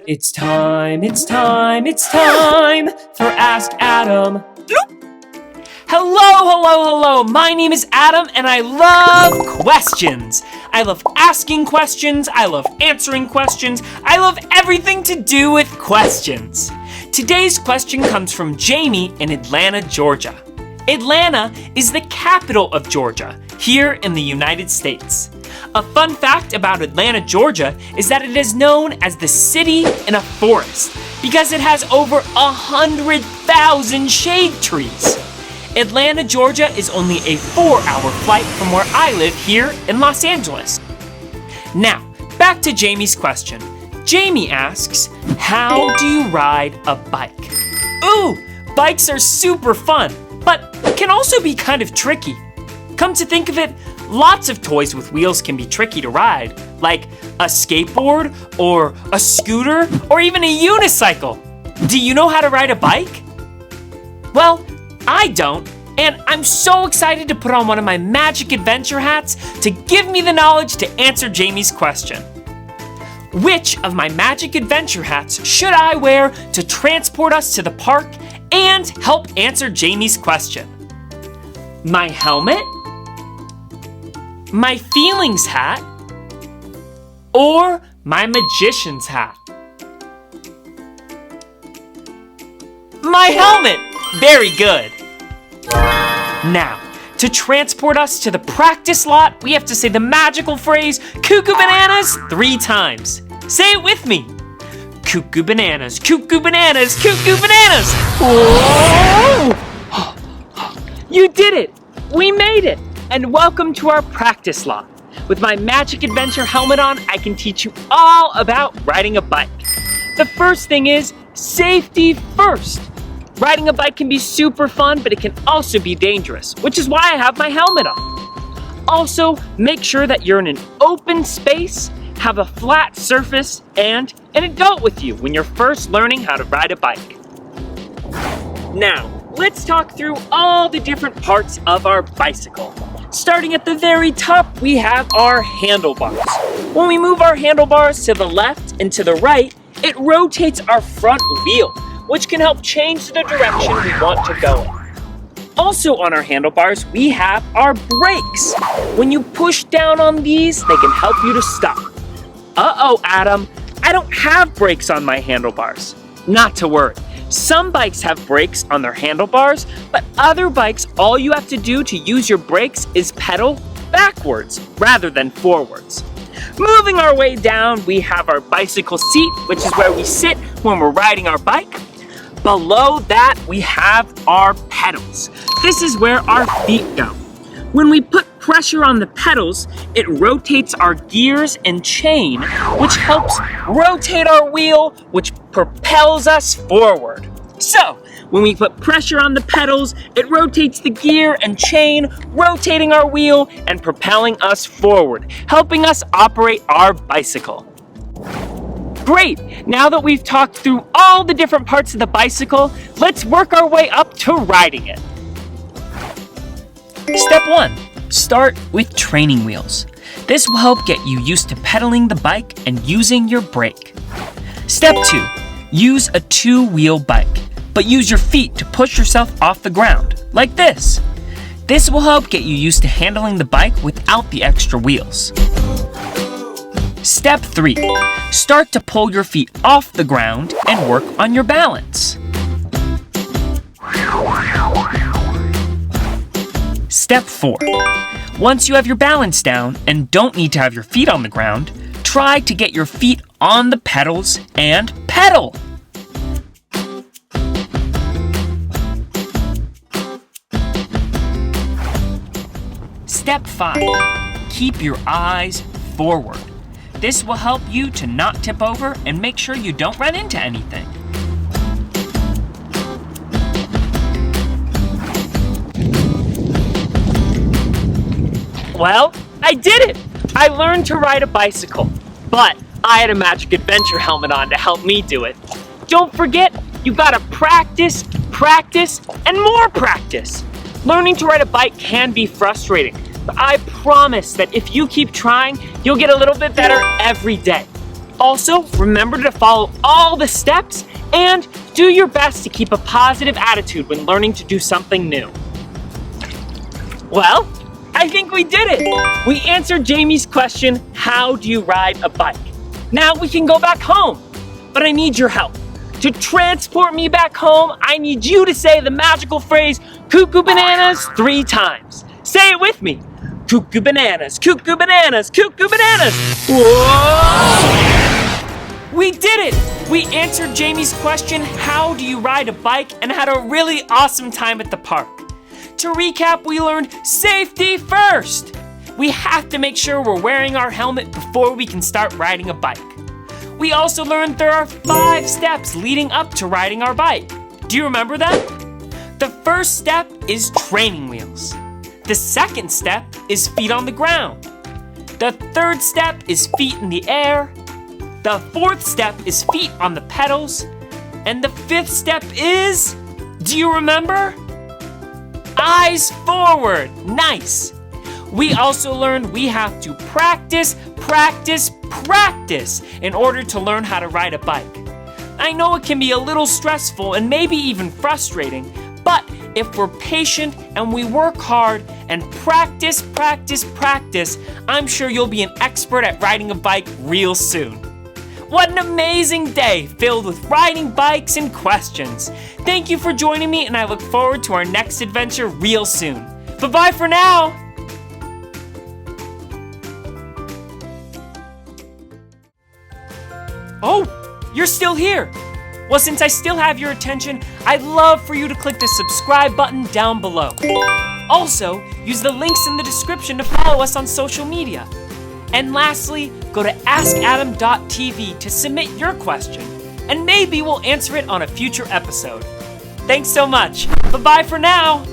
It's time for Ask Adam. Hello. My name is Adam and I love questions. I love asking questions. I love answering questions. I love everything to do with questions. Today's question comes from Jamie in Atlanta, Georgia. Atlanta is the capital of Georgia, here in the United States. A fun fact about Atlanta, Georgia is that it is known as the city in a forest because it has over 100,000 shade trees. Atlanta, Georgia is only a 4-hour flight from where I live here in Los Angeles. Now, back to Jamie's question. Jamie asks, how do you ride a bike? Ooh, bikes are super fun, but can also be kind of tricky. Come to think of it, lots of toys with wheels can be tricky to ride, like a skateboard or a scooter or even a unicycle. Do you know how to ride a bike? Well, I don't, and I'm so excited to put on one of my magic adventure hats to give me the knowledge to answer Jamie's question. Which of my magic adventure hats should I wear to transport us to the park and help answer Jamie's question? My helmet? My feelings hat? Or my magician's hat? My helmet! Very good. Now, to transport us to the practice lot, we have to say the magical phrase, cuckoo bananas, 3 times. Say it with me. Cuckoo bananas, cuckoo bananas, cuckoo bananas. Whoa! You did it. We made it. And welcome to our practice lot. With my magic adventure helmet on, I can teach you all about riding a bike. The first thing is safety first. Riding a bike can be super fun, but it can also be dangerous, which is why I have my helmet on. Also, make sure that you're in an open space, have a flat surface, and an adult with you when you're first learning how to ride a bike. Now, let's talk through all the different parts of our bicycle. Starting at the very top, we have our handlebars. When we move our handlebars to the left and to the right, it rotates our front wheel, which can help change the direction we want to go in. Also on our handlebars, we have our brakes. When you push down on these, they can help you to stop. Uh-oh, Adam, I don't have brakes on my handlebars. Not to worry. Some bikes have brakes on their handlebars, but other bikes, all you have to do to use your brakes is pedal backwards rather than forwards. Moving our way down, we have our bicycle seat, which is where we sit when we're riding our bike. Below that, we have our pedals. This is where our feet go. When we put pressure on the pedals, it rotates our gears and chain, which helps rotate our wheel, which propels us forward. So, when we put pressure on the pedals, it rotates the gear and chain, rotating our wheel and propelling us forward, helping us operate our bicycle. Great! Now that we've talked through all the different parts of the bicycle, let's work our way up to riding it. Step 1. Start with training wheels. This will help get you used to pedaling the bike and using your brake. Step 2. Use a 2-wheel bike, but use your feet to push yourself off the ground, like this. This will help get you used to handling the bike without the extra wheels. Step 3. Start to pull your feet off the ground and work on your balance. Step 4. Once you have your balance down and don't need to have your feet on the ground, try to get your feet on the pedals and pedal. Step 5. Keep your eyes forward. This will help you to not tip over and make sure you don't run into anything. Well, I did it! I learned to ride a bicycle, but I had a magic adventure helmet on to help me do it. Don't forget, you gotta practice, and more practice. Learning to ride a bike can be frustrating, but I promise that if you keep trying, you'll get a little bit better every day. Also, remember to follow all the steps and do your best to keep a positive attitude when learning to do something new. Well, I think we did it! We answered Jamie's question, how do you ride a bike? Now we can go back home, but I need your help. To transport me back home, I need you to say the magical phrase, cuckoo bananas, 3 times. Say it with me. Cuckoo bananas, cuckoo bananas, cuckoo bananas. Whoa! We did it! We answered Jamie's question, how do you ride a bike, and had a really awesome time at the park. To recap, we learned safety first. We have to make sure we're wearing our helmet before we can start riding a bike. We also learned there are 5 steps leading up to riding our bike. Do you remember them? The first step is training wheels. The second step is feet on the ground. The third step is feet in the air. The fourth step is feet on the pedals. And the 5th step is, do you remember? Eyes forward. Nice. We also learned we have to practice in order to learn how to ride a bike. I know it can be a little stressful and maybe even frustrating, but if we're patient and we work hard and practice, I'm sure you'll be an expert at riding a bike real soon. What an amazing day filled with riding bikes and questions. Thank you for joining me, and I look forward to our next adventure real soon. Bye-bye for now. Oh, you're still here. Well, since I still have your attention, I'd love for you to click the subscribe button down below. Also, use the links in the description to follow us on social media. And lastly, go to askadam.tv to submit your question, and maybe we'll answer it on a future episode. Thanks so much. Bye-bye for now.